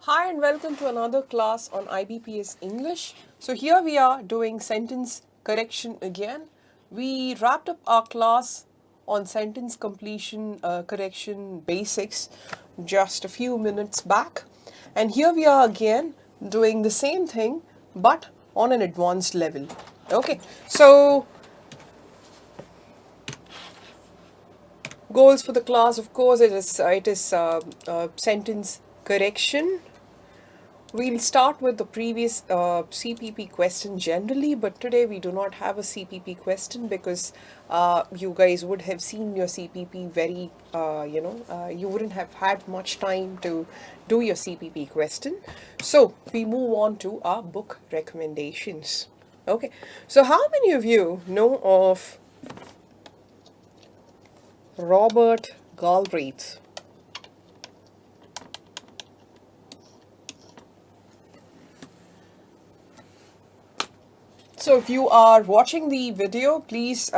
Hi and welcome to another class on IBPS English. So here we are doing sentence correction again. We wrapped up our class on sentence completion correction basics just a few minutes back. And here we are again doing the same thing but on an advanced level. Okay, so goals for the class, of course, it is sentence correction. We'll start with the previous CPP question generally, but today we do not have a CPP question because you guys would have seen your CPP you wouldn't have had much time to do your CPP question. So we move on to our book recommendations. Okay, so how many of you know of Robert Galbraith? So if you are watching the video, please,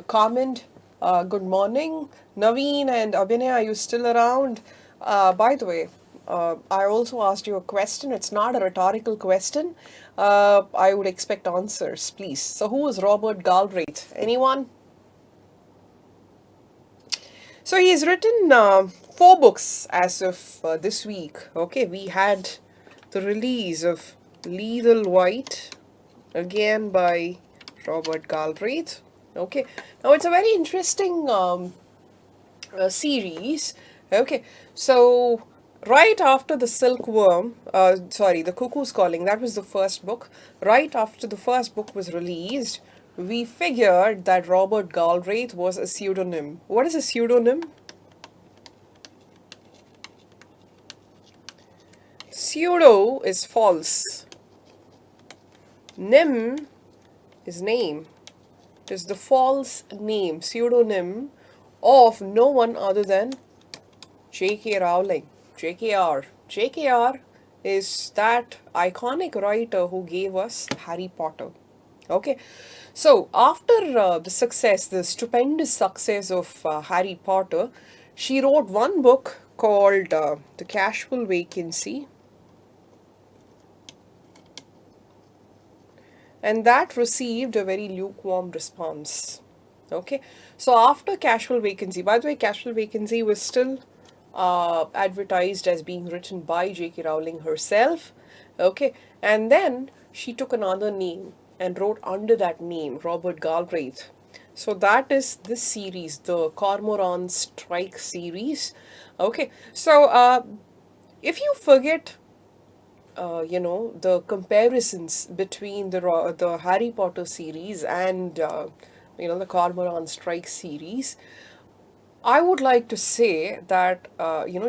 comment. Good morning, Naveen and Abhinay. Are you still around? By the way, I also asked you a question. It's not a rhetorical question. I would expect answers, please. So who is Robert Galbraith? Anyone? So he's written 4 books as of this week. Okay, we had the release of Lethal White, again by Robert Galbraith. Okay, now it's a very interesting series. Okay, so right after the the Cuckoo's Calling, that was the first book. Right after the first book was released, we figured that Robert Galbraith was a pseudonym. What is a pseudonym? Pseudo is false. Nym is name. It is the false name, pseudonym of no one other than J.K. Rowling. JKR. JKR is that iconic writer who gave us Harry Potter. Okay, so after the stupendous success of Harry Potter, she wrote one book called The Casual Vacancy, and that received a very lukewarm response. Okay, so after Casual Vacancy, by the way, Casual Vacancy was still advertised as being written by J.K. Rowling herself. Okay, and then she took another name and wrote under that name Robert Galbraith. So that is this series, the Cormoran Strike series. Okay, so if you forget the comparisons between the Harry Potter series and the Cormoran Strike series, I would like to say that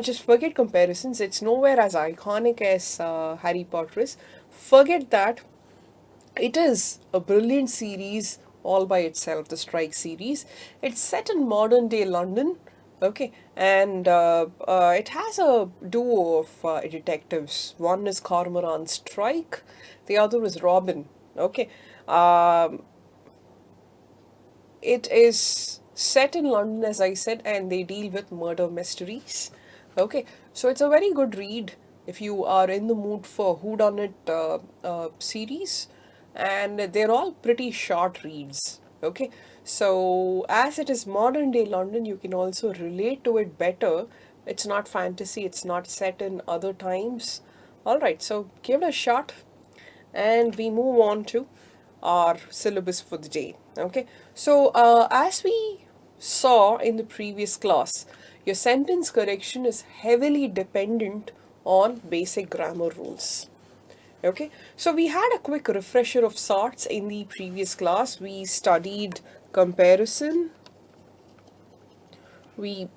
just forget comparisons. It's nowhere as iconic as Harry Potter is. Forget that. It is a brilliant series all by itself, the Strike series. It's set in modern day London, okay, and it has a duo of detectives. One is Cormoran Strike, the other is Robin, okay. It is set in London, as I said, and they deal with murder mysteries. Okay, so it's a very good read if you are in the mood for whodunit series, and they're all pretty short reads. Okay, so as it is modern day London, you can also relate to it better. It's not fantasy, it's not set in other times. All right, so give it a shot, and we move on to our syllabus for the day. Okay, so as we saw in the previous class, your sentence correction is heavily dependent on basic grammar rules. Okay, so we had a quick refresher of sorts in the previous class. We studied comparison, we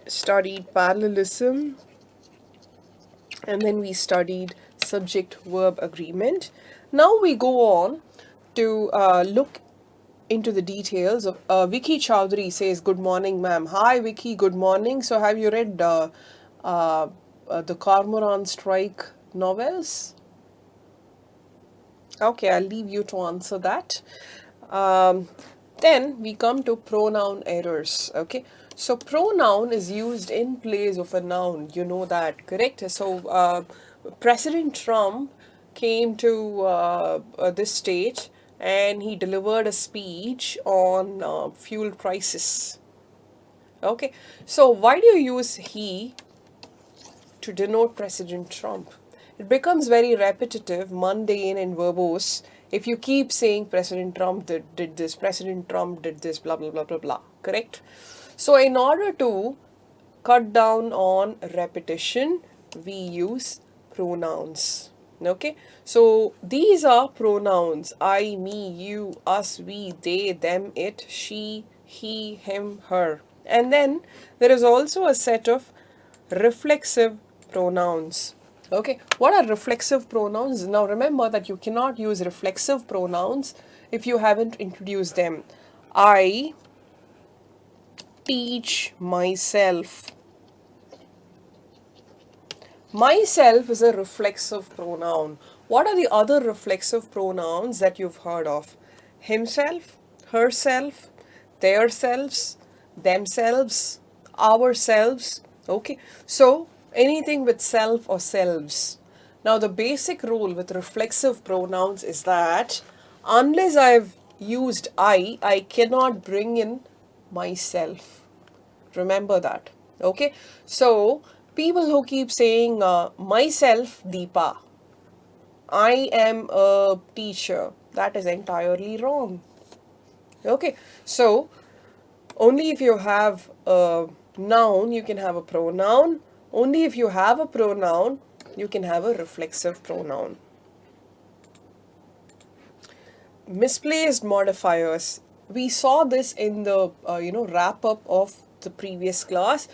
studied parallelism, and then we studied subject verb agreement. Now we go on to look into the details of Vicky Chowdhury says, "Good morning, ma'am." Hi, Vicky. Good morning. So, have you read the Cormoran Strike novels? Okay, I'll leave you to answer that. Um, then we come to pronoun errors. Okay, So pronoun is used in place of a noun. You know that, correct? So President Trump came to this state and he delivered a speech on fuel prices. Okay, so why do you use he to denote President Trump? It becomes very repetitive, mundane, and verbose if you keep saying President Trump did this, President Trump did this, blah, blah, blah, blah, blah. Correct? So, in order to cut down on repetition, we use pronouns. Okay? So, these are pronouns: I, me, you, us, we, they, them, it, she, he, him, her. And then there is also a set of reflexive pronouns. Okay, what are reflexive pronouns? Now remember that you cannot use reflexive pronouns if you haven't introduced them. I teach myself. Myself is a reflexive pronoun. What are the other reflexive pronouns that you've heard of? Himself, herself, their selves, themselves, ourselves. Okay, so anything with self or selves. Now, the basic rule with reflexive pronouns is that unless I've used I cannot bring in myself. Remember that. Okay, so people who keep saying myself, Deepa, I am a teacher, that is entirely wrong. Okay, so only if you have a noun, you can have a pronoun. Only if you have a pronoun, you can have a reflexive pronoun. Misplaced modifiers. We saw this in the wrap up of the previous class.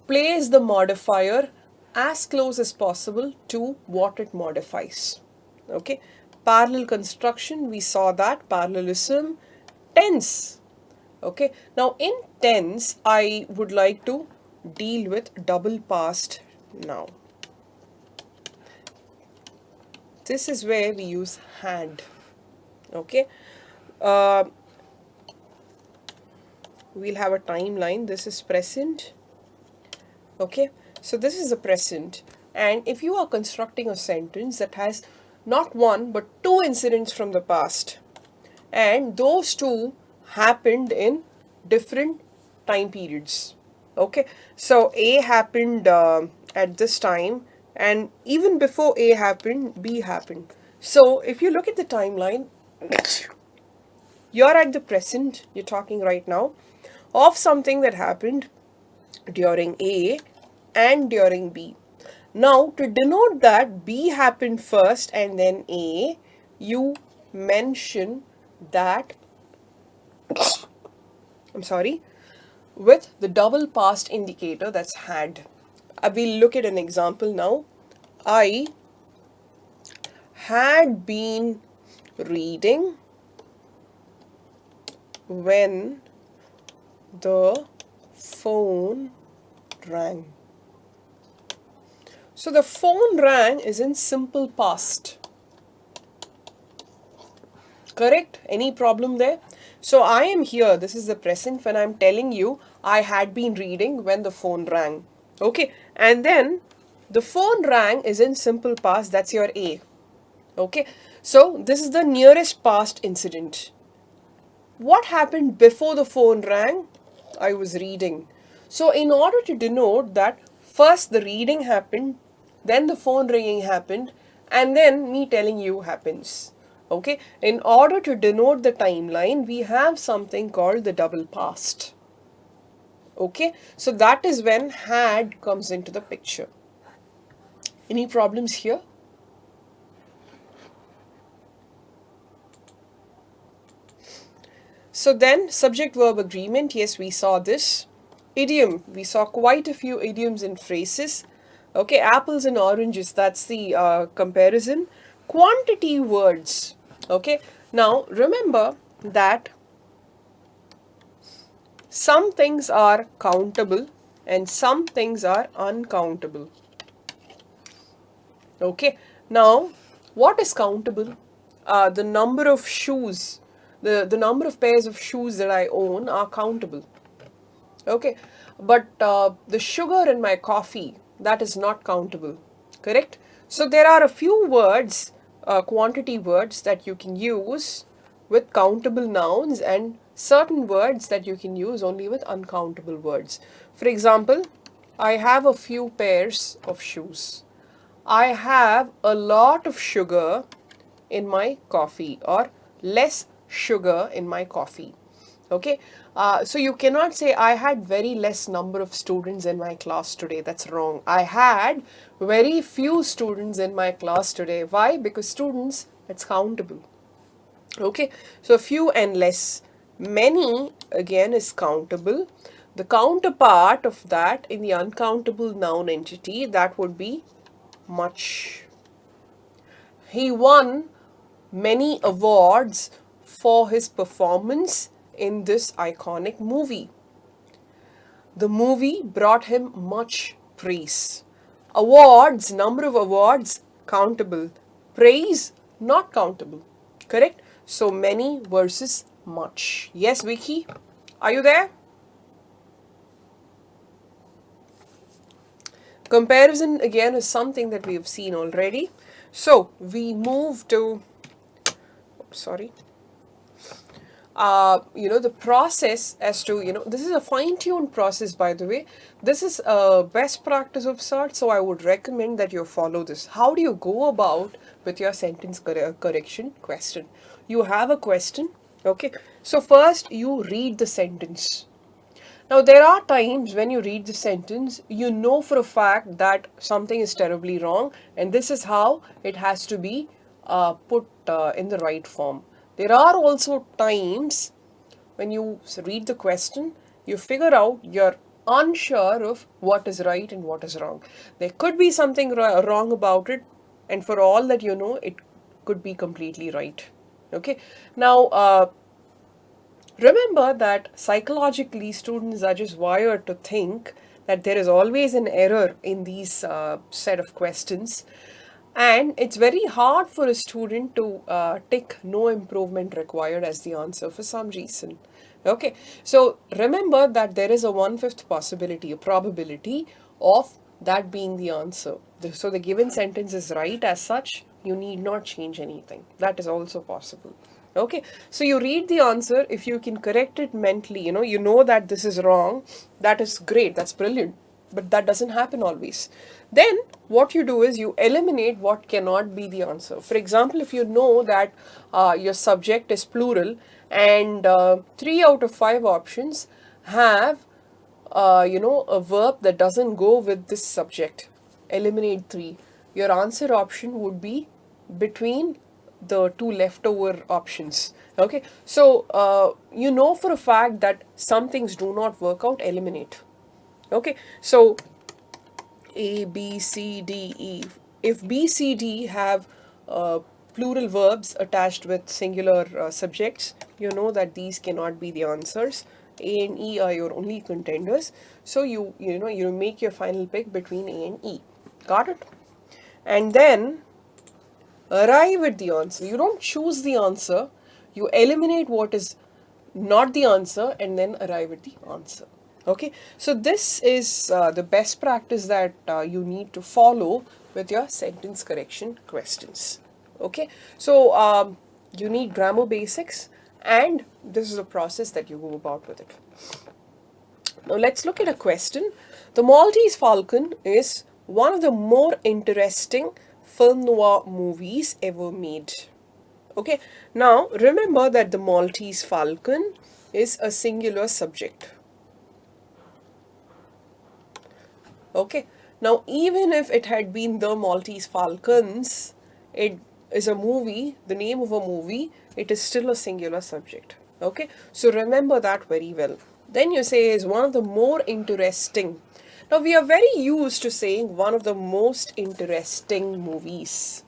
Place the modifier as close as possible to what it modifies. Okay, parallel construction, we saw that. Parallelism. Tense. Okay, now in tense, I would like to deal with double past now. This is where we use had. Okay, we'll have a timeline. This is present. Okay, so this is the present, and if you are constructing a sentence that has not one but two incidents from the past, and those two happened in different time periods. Okay, so A happened at this time, and even before A happened, B happened. So if you look at the timeline, you're at the present, you're talking right now of something that happened during A and during B. Now, to denote that B happened first and then A, you mention that, I'm sorry, with the double past indicator, that's had. We'll look at an example now. I had been reading when the phone rang. So the phone rang is in simple past. Correct? Any problem there? So I am here, this is the present, when I'm telling you I had been reading when the phone rang. Okay, and then the phone rang is in simple past, that's your A. Okay, so this is the nearest past incident. What happened before the phone rang? I was reading. So in order to denote that first the reading happened, then the phone ringing happened, and then me telling you happens. Okay, in order to denote the timeline, we have something called the double past. Okay, so that is when had comes into the picture. Any problems here? So then subject verb agreement, yes, we saw this. Idiom, we saw quite a few idioms and phrases. Okay, apples and oranges, that's the comparison. Quantity words. Okay, now remember that some things are countable and some things are uncountable. Okay, now what is countable? The number of shoes, the number of pairs of shoes that I own are countable. Okay, but the sugar in my coffee, that is not countable, correct? So there are a few words, quantity words that you can use with countable nouns, and certain words that you can use only with uncountable words. For example, I have a few pairs of shoes. I have a lot of sugar in my coffee, or less sugar in my coffee. Okay, so you cannot say I had very less number of students in my class today. That's wrong. I had very few students in my class today. Why? Because students, it's countable. Okay, so few and less. Many again is countable. The counterpart of that in the uncountable noun entity, that would be much. He won many awards for his performance in this iconic movie. The movie brought him much praise. Awards, number of awards, countable. Praise, not countable. Correct? So many versus much. Yes, Vicky? Are you there? Comparison again is something that we have seen already. So we move to, sorry, the process as to, this is a fine-tuned process, by the way. This is a best practice of sorts, so I would recommend that you follow this. How do you go about with your sentence correction question? You have a question, okay? So first you read the sentence. Now, there are times when you read the sentence, you know for a fact that something is terribly wrong, and this is how it has to be put in the right form. There are also times when you read the question, you figure out you're unsure of what is right and what is wrong. There could be something wrong about it, and for all that you know, it could be completely right. Okay. Now, remember that psychologically students are just wired to think that there is always an error in these set of questions, and it's very hard for a student to tick no improvement required as the answer for some reason. Okay, so remember that there is a 1/5 possibility, a probability of that being the answer. So the given sentence is right as such, you need not change anything. That is also possible. Okay, so you read the answer. If you can correct it mentally, you know that this is wrong, that is great, that's brilliant. But that doesn't happen always. Then what you do is you eliminate what cannot be the answer. For example, if you know that your subject is plural, and 3 out of 5 options have a verb that doesn't go with this subject, eliminate 3. Your answer option would be between the two leftover options. Okay, so you know for a fact that some things do not work out, eliminate. Okay, so A, B, C, D, E. If B, C, D have plural verbs attached with singular subjects, you know that these cannot be the answers. A and E are your only contenders. So you make your final pick between A and E. Got it? And then arrive at the answer. You don't choose the answer. You eliminate what is not the answer and then arrive at the answer. Okay, so this is the best practice that you need to follow with your sentence correction questions. Okay, so you need grammar basics, and this is a process that you go about with it. Now let's look at a question. The Maltese Falcon is one of the more interesting film noir movies ever made. Okay, now remember that the Maltese Falcon is a singular subject. Okay, now even if it had been the Maltese Falcons, it is a movie, the name of a movie, it is still a singular subject. Okay, so remember that very well. Then you say is one of the more interesting. Now we are very used to saying one of the most interesting movies.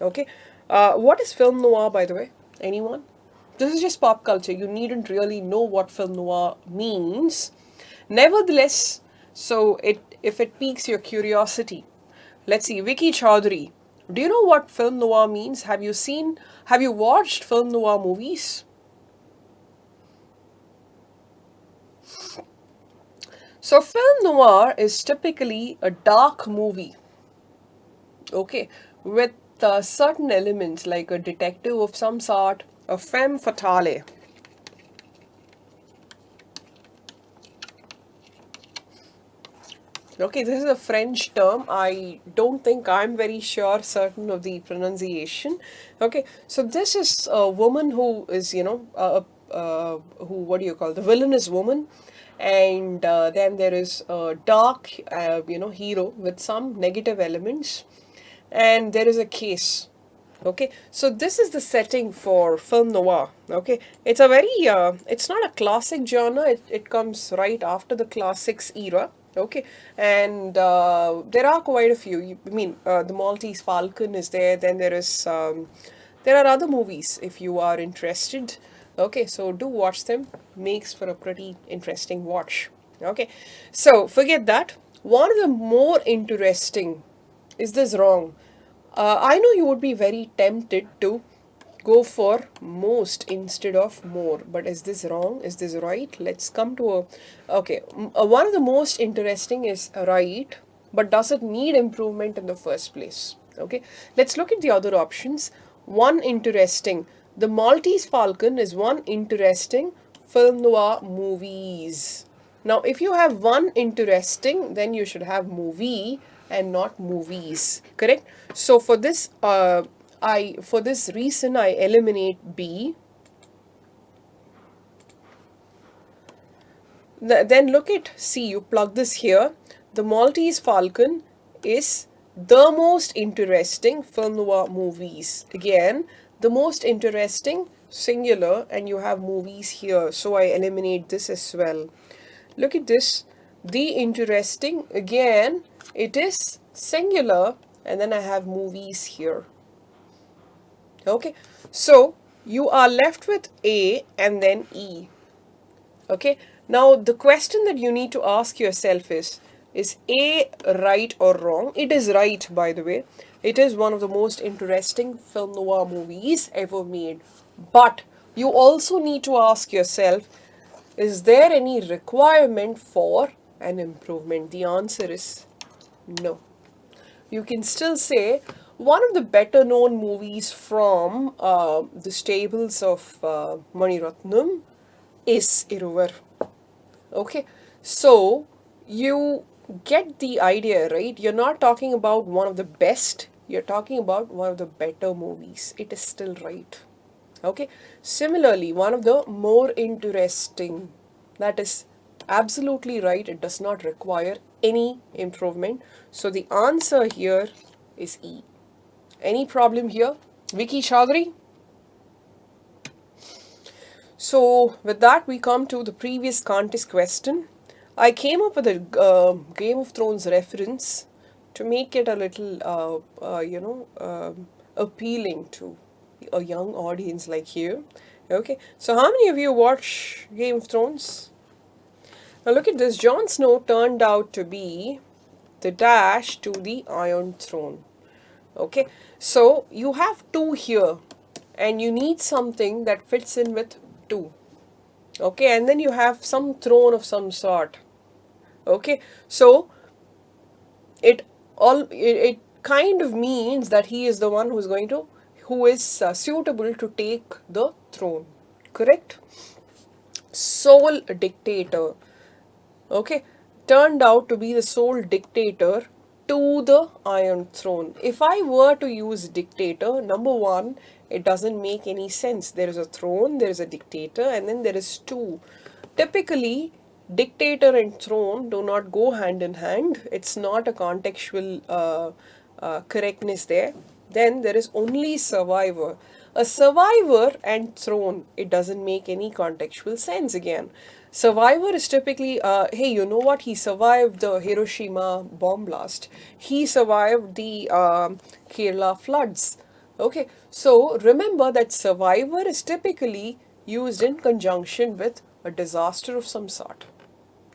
Okay, what is film noir, by the way? Anyone? This is just pop culture. You needn't really know what film noir means. Nevertheless, so if it piques your curiosity, let's see, Vicky Chaudhary, do you know what film noir means? Have you watched film noir movies? So film noir is typically a dark movie, okay, with certain elements like a detective of some sort, a femme fatale. Okay, this is a French term. I don't think I'm very certain of the pronunciation. Okay, so this is a woman who is, who, what do you call, the villainous woman. And then there is a dark, hero with some negative elements. And there is a case. Okay, so this is the setting for film noir. Okay, it's a very, it's not a classic genre. It comes right after the classics era. Okay, and there are quite a few. I mean, the Maltese Falcon is there. Then there are other movies if you are interested. Okay, so do watch them. Makes for a pretty interesting watch. Okay, so forget that. One of the more interesting, is this wrong? I know you would be very tempted to go for most instead of more, but is this wrong? Is this right? Let's come to a. Okay, one of the most interesting is right, but does it need improvement in the first place? Okay, let's look at the other options. One interesting. The Maltese Falcon is one interesting film noir movies. Now, if you have one interesting, then you should have movie and not movies, correct? So for this, for this reason, I eliminate B. Then look at C. You plug this here. The Maltese Falcon is the most interesting film noir movies. Again, the most interesting singular, and you have movies here. So I eliminate this as well. Look at this. The interesting, again, it is singular, and then I have movies here. Okay, so you are left with A and then E. Okay, now the question that you need to ask yourself is A right or wrong? It is right, by the way. It is one of the most interesting film noir movies ever made. But you also need to ask yourself, is there any requirement for an improvement? The answer is no. You can still say one of the better known movies from the stables of Mani Ratnam is Iruvar. Okay, so you get the idea, right? You're not talking about one of the best, you're talking about one of the better movies. It is still right. Okay, similarly, one of the more interesting, that is absolutely right. It does not require any improvement. So the answer here is E. Any problem here? Vicky Chaudhary? So with that, we come to the previous contest question. I came up with a Game of Thrones reference to make it a little, appealing to a young audience like you. Okay, so how many of you watch Game of Thrones? Now look at this. Jon Snow turned out to be the dash to the Iron Throne. Okay, so you have two here, and you need something that fits in with two. Okay, and then you have some throne of some sort. Okay, so it kind of means that he is the one who is suitable to take the throne. Correct? Sole dictator. Okay, turned out to be the sole dictator to the Iron Throne. If I were to use dictator, number one, it doesn't make any sense. There is a throne, there is a dictator, and then there is two. Typically, dictator and throne do not go hand in hand. It's not a contextual correctness there. Then there is only survivor. A survivor and throne, it doesn't make any contextual sense again. Survivor is typically, hey, you know what? He survived the Hiroshima bomb blast. He survived the Kerala floods. Okay, so remember that survivor is typically used in conjunction with a disaster of some sort.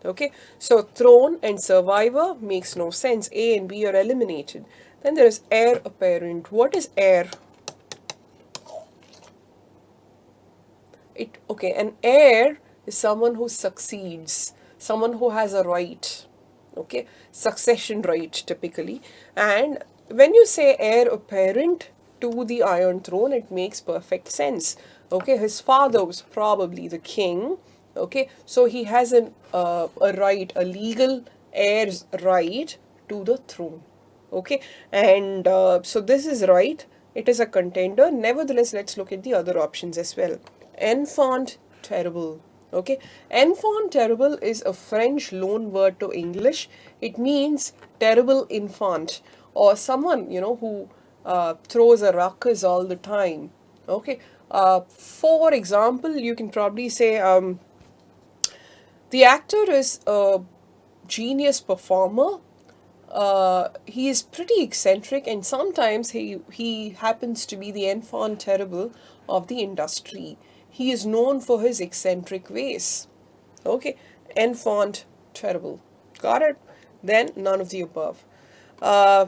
Okay, so throne and survivor makes no sense. A and B are eliminated. Then there is heir apparent. What is heir? Okay, an heir is someone who succeeds. someone who has a right, okay, succession right typically. And when you say heir apparent to the Iron Throne, it makes perfect sense. Okay, his father was probably the king. Okay, so he has a right, a legal heir's right to the throne. Okay, and so this is right. It is a contender. Nevertheless, let's look at the other options as well. Enfant terrible. Okay, enfant terrible is a French loan word to English. It means terrible infant, or someone, you know, who throws a ruckus all the time. Okay, for example, you can probably say the actor is a genius performer. He is pretty eccentric, and sometimes he happens to be the enfant terrible of the industry. He is known for his eccentric ways. Okay, enfant terrible. Got it? Then none of the above.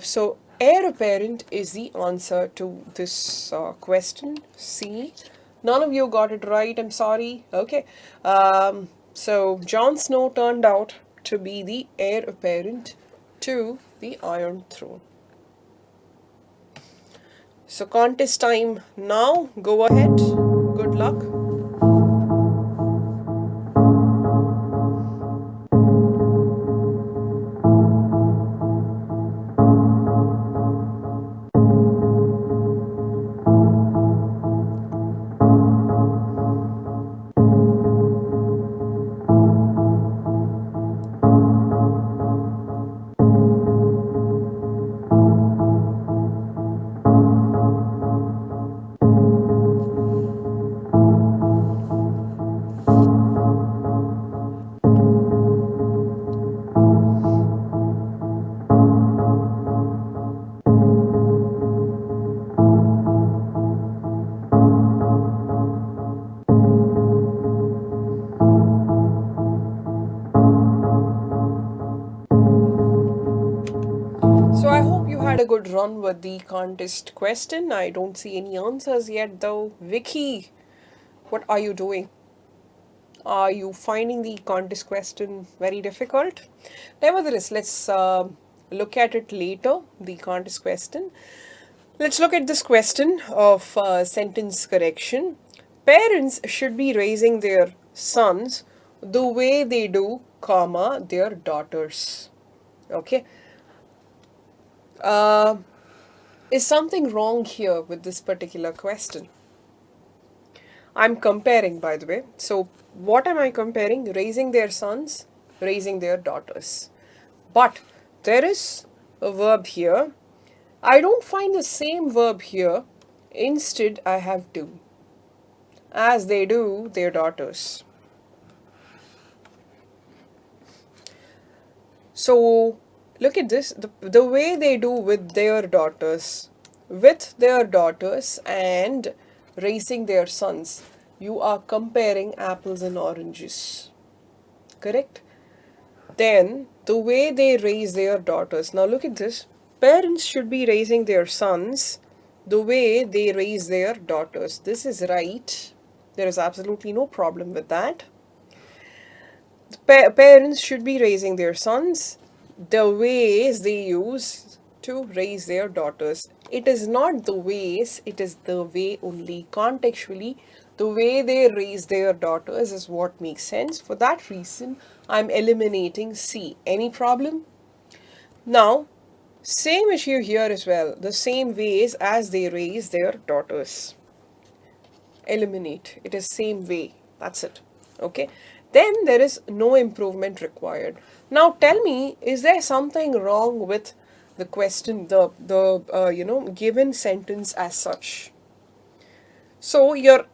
So heir apparent is the answer to this question. C. None of you got it right. I'm sorry. Okay. So Jon Snow turned out to be the heir apparent to the Iron Throne. So contest time now. Go ahead. Good luck. So I hope you had a good run with the contest question. I don't see any answers yet though. Vicky, what are you doing? Are you finding the contest question very difficult? Nevertheless, let's look at it later, the contest question. Let's look at this question of sentence correction. Parents should be raising their sons the way they do, comma, their daughters. Okay. Is something wrong here with this particular question? I'm comparing, by the way. So, what am I comparing? Raising their sons, raising their daughters. But there is a verb here. I don't find the same verb here. Instead, I have do. As they do their daughters. So, look at this. The way they do with their daughters. With their daughters and raising their sons. You are comparing apples and oranges. Correct? Then, the way they raise their daughters. Now, look at this. Parents should be raising their sons the way they raise their daughters. This is right. There is absolutely no problem with that. Parents should be raising their sons the ways they use to raise their daughters. It is not the ways, it is the way only. Contextually, the way they raise their daughters is what makes sense. For that reason, I'm eliminating C. Any problem? Now, same issue here as well. The same ways as they raise their daughters. Eliminate. It is same way. That's it. Okay. Then there is no improvement required. Now tell me, is there something wrong with the question, the given sentence as such? So your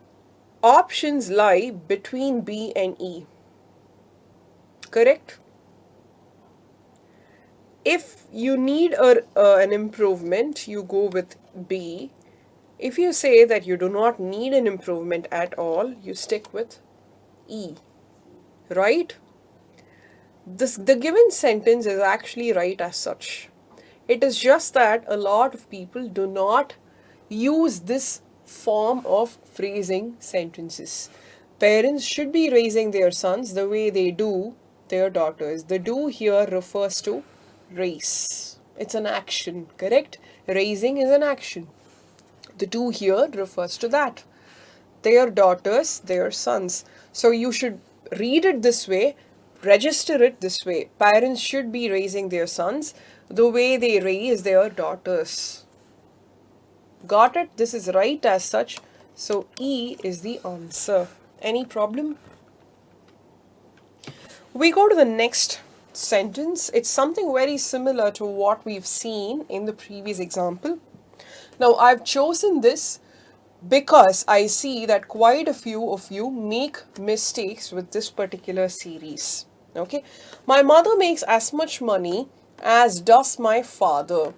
options lie between B and E. Correct? If you need an improvement, you go with B. If you say that you do not need an improvement at all, you stick with E. Right? The given sentence is actually right as such. It is just that a lot of people do not use this form of phrasing sentences. Parents should be raising their sons the way they do their daughters. The do here refers to raise. It's an action, correct? Raising is an action. The do here refers to that. Their daughters, their sons. So you should read it this way, register it this way. Parents should be raising their sons the way they raise their daughters. Got it? This is right as such. So E is the answer. Any problem? We go to the next sentence. It's something very similar to what we've seen in the previous example. Now, I've chosen this because I see that quite a few of you make mistakes with this particular series. Okay, my mother makes as much money as does my father.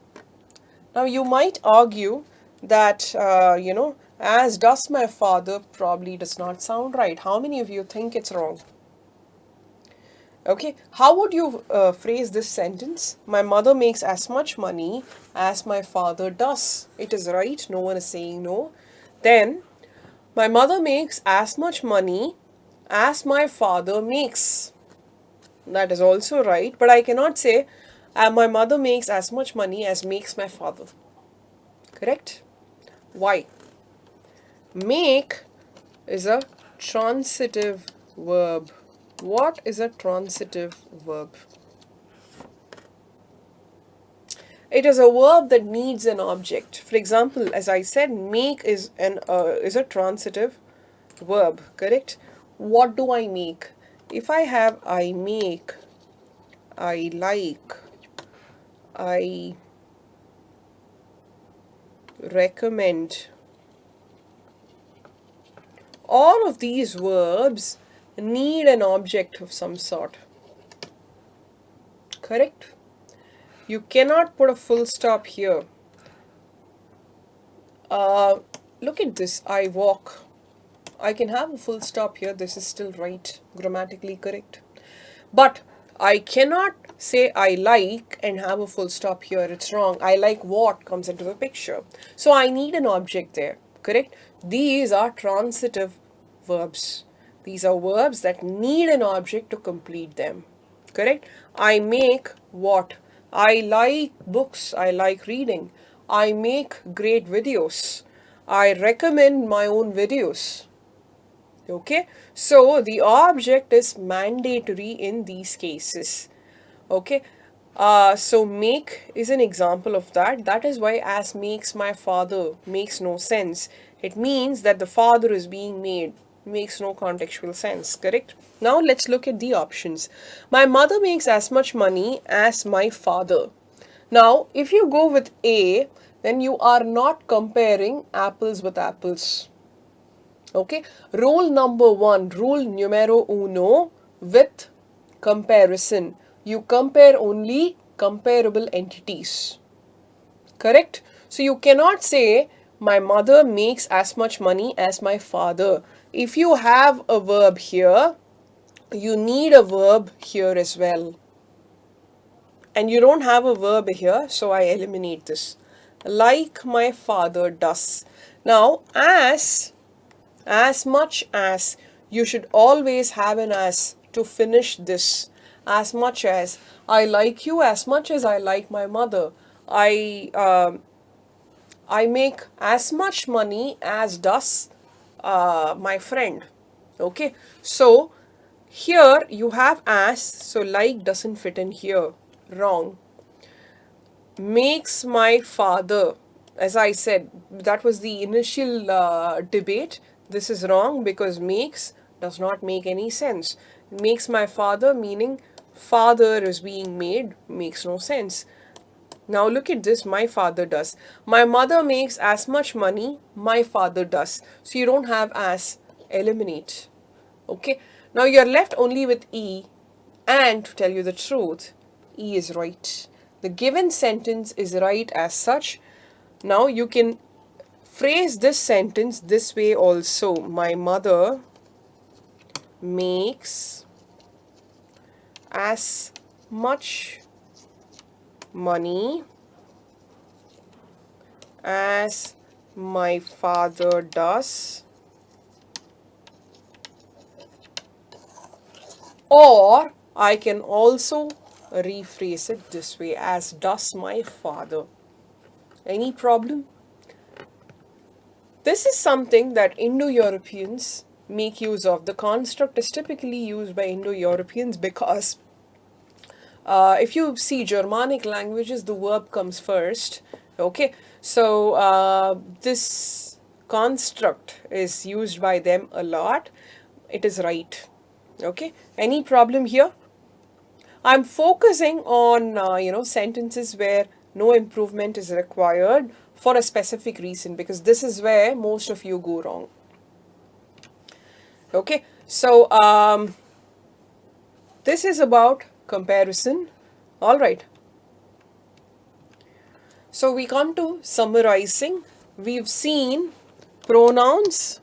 Now, you might argue that, as does my father probably does not sound right. How many of you think it's wrong? Okay, how would you phrase this sentence? My mother makes as much money as my father does. It is right, no one is saying no. Then, my mother makes as much money as my father makes. That is also right, but I cannot say my mother makes as much money as makes my father. Correct? Why? Make is a transitive verb. What is a transitive verb? It is a verb that needs an object. For example, as I said, make is a transitive verb, correct? What do I make? If I have I make, I like, I recommend, all of these verbs need an object of some sort. Correct? You cannot put a full stop here. Look at this. I walk. I can have a full stop here. This is still right, grammatically correct. But I cannot say I like and have a full stop here. It's wrong. I like what comes into the picture. So I need an object there. Correct? These are transitive verbs. These are verbs that need an object to complete them. Correct? I make what? I like books. I like reading. I make great videos. I recommend my own videos. Okay? So the object is mandatory in these cases. Okay? So make is an example of that. That is why as makes my father makes no sense. It means that the father is being made. Makes no contextual sense, correct? Now let's look at the options. My mother makes as much money as my father. Now, if you go with A, then you are not comparing apples with apples. Okay? Rule number 1, rule numero uno with comparison. You compare only comparable entities. Correct? So you cannot say my mother makes as much money as my father. If you have a verb here, you need a verb here as well. And you don't have a verb here, so I eliminate this. Like my father does. Now, as much as, you should always have an as to finish this. As much as, I like you as much as I like my mother. I make as much money as does my friend. Okay, so here you have as, so like doesn't fit in here. Wrong. Makes my father, as I said, that was the initial debate. This is wrong because makes does not make any sense. Makes my father, meaning father is being made, makes no sense. Now look at this, my father does. My mother makes as much money, my father does. So you don't have as, eliminate. Okay, now you're left only with E, and to tell you the truth, E is right. The given sentence is right as such. Now you can phrase this sentence this way also. My mother makes as much money as my father does, or I can also rephrase it this way, as does my father. Any problem? This is something that Indo-Europeans make use of. The construct is typically used by Indo-Europeans because if you see Germanic languages, the verb comes first. Okay, so this construct is used by them a lot. It is right. Okay, any problem here? I'm focusing on sentences where no improvement is required for a specific reason, because this is where most of you go wrong. Okay, so this is about comparison. All right. So we come to summarizing. We've seen pronouns.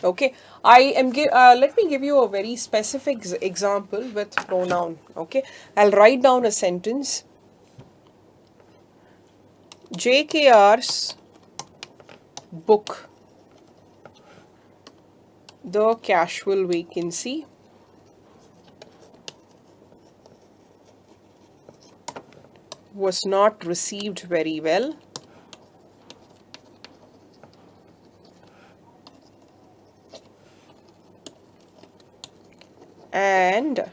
Okay, let me give you a very specific example with pronoun. Okay, I'll write down a sentence. JKR's book, the casual vacancy, was not received very well. And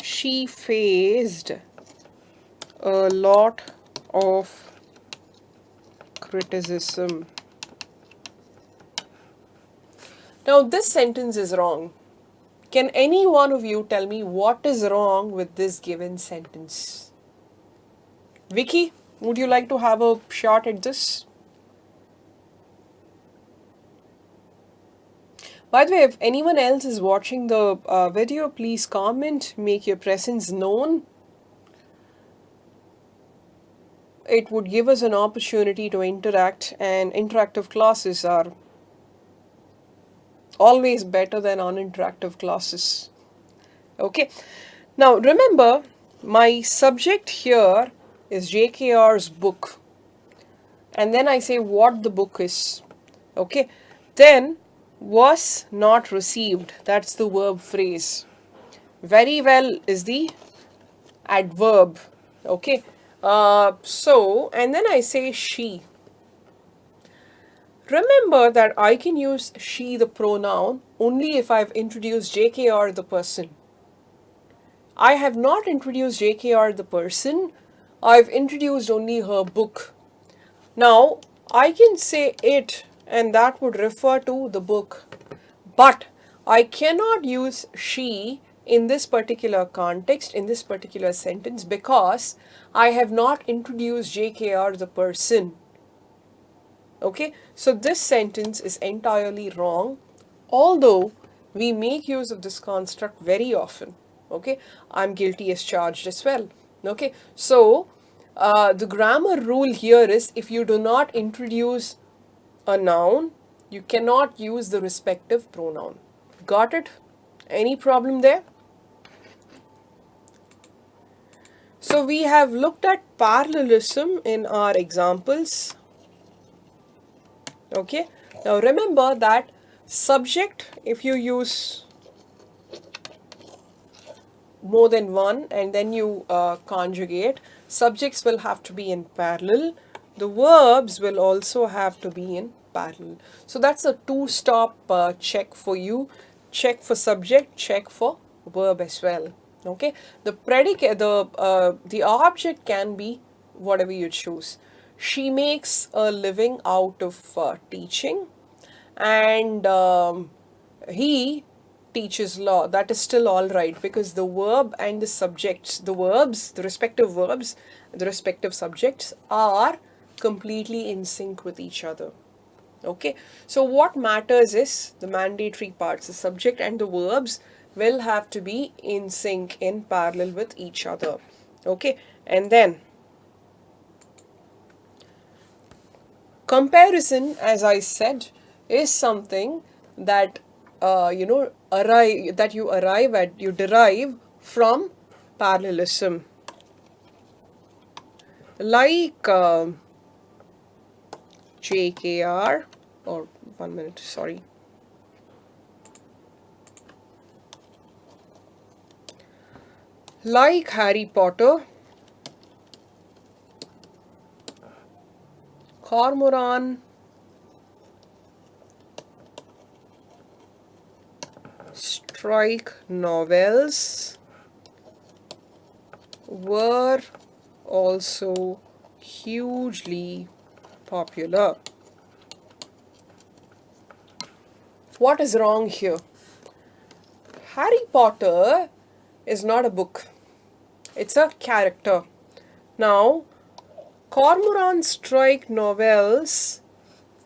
she faced a lot of criticism. Now, this sentence is wrong. Can any one of you tell me what is wrong with this given sentence? Vicky, would you like to have a shot at this? By the way, if anyone else is watching the video, please comment, make your presence known. It would give us an opportunity to interact, and interactive classes are always better than uninteractive classes. Okay, now remember, my subject here is JKR's book, and then I say what the book is. Okay, then was not received, that's the verb phrase. Very well is the adverb. Okay, and then I say she. Remember that I can use she, the pronoun, only if I've introduced JKR, the person. I have not introduced JKR, the person. I've introduced only her book. Now, I can say it, and that would refer to the book. But I cannot use she in this particular context, in this particular sentence, because I have not introduced JKR, the person. Okay, so this sentence is entirely wrong, although we make use of this construct very often. Okay, I'm guilty as charged as well. Okay, so the grammar rule here is, if you do not introduce a noun, you cannot use the respective pronoun. Got it? Any problem there? So we have looked at parallelism in our examples. Okay, now remember that subject, if you use more than one and then you conjugate, subjects will have to be in parallel. The verbs will also have to be in parallel. So that's a two-stop check for you. Check for subject, check for verb as well. Okay, the predicate, the object can be whatever you choose. She makes a living out of teaching, and he teaches law. That is still all right, because the verb and the subjects, the verbs, the respective verbs, the respective subjects are completely in sync with each other. Okay, so what matters is the mandatory parts. The subject and the verbs will have to be in sync, in parallel with each other. Okay, and then comparison, as I said, is something that you derive from parallelism. Like JKR, or 1 minute, sorry. Like Harry Potter, Cormoran strike novels were also hugely popular. What is wrong here? Harry Potter is not a book, it's a character. Now, Cormoran strike novels,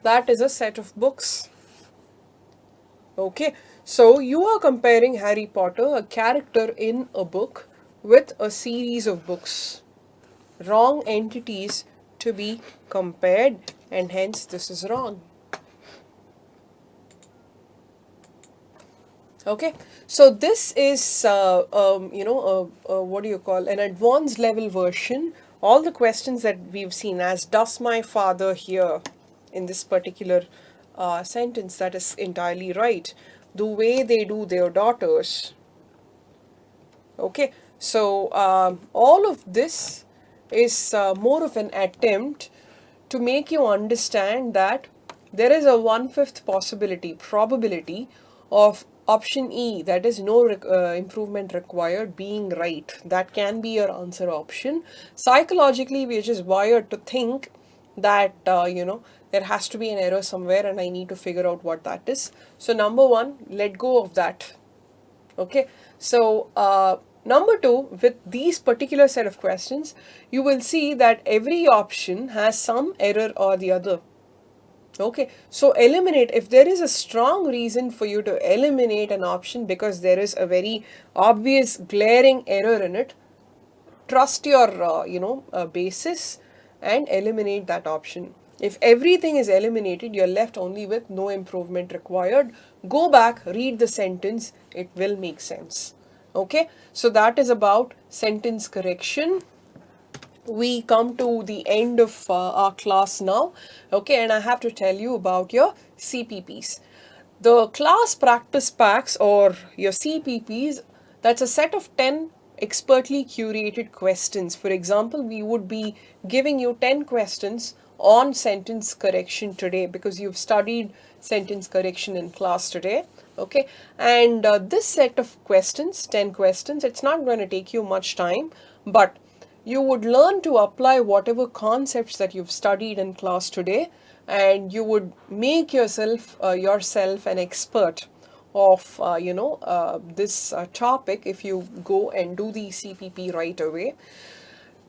that is a set of books. Okay, so you are comparing Harry Potter, a character in a book, with a series of books. Wrong entities to be compared, and hence this is wrong. Okay, so this is what do you call, an advanced level version. All the questions that we've seen as "does my father hear" in this particular sentence, that is entirely right. The way they do their daughters. Okay, so all of this is more of an attempt to make you understand that there is a 1/5 probability of option E, that is no improvement required, being right. That can be your answer option. Psychologically, we are just wired to think that there has to be an error somewhere and I need to figure out what that is. So number one, let go of that. Okay, so number two, with these particular set of questions, you will see that every option has some error or the other. Okay, so eliminate, if there is a strong reason for you to eliminate an option because there is a very obvious glaring error in it, trust your basis and eliminate that option. If everything is eliminated, you're left only with no improvement required. Go back, read the sentence, it will make sense. Okay, so that is about sentence correction. We come to the end of our class now. Okay, and I have to tell you about your CPPs. The class practice packs, or your CPPs, that's a set of 10 expertly curated questions. For example, we would be giving you 10 questions on sentence correction today because you've studied sentence correction in class today. Okay, and this set of questions, 10 questions, it's not going to take you much time, but you would learn to apply whatever concepts that you've studied in class today, and you would make yourself an expert of this topic if you go and do the CPP right away.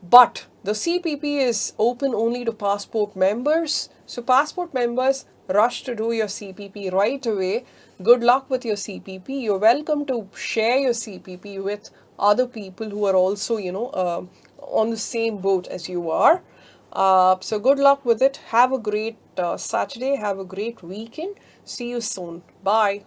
But the CPP is open only to Passport members. So Passport members, rush to do your CPP right away. Good luck with your CPP. You're welcome to share your CPP with other people who are also, on the same boat as you are. So good luck with it. Have a great Saturday. Have a great weekend. See you soon. Bye.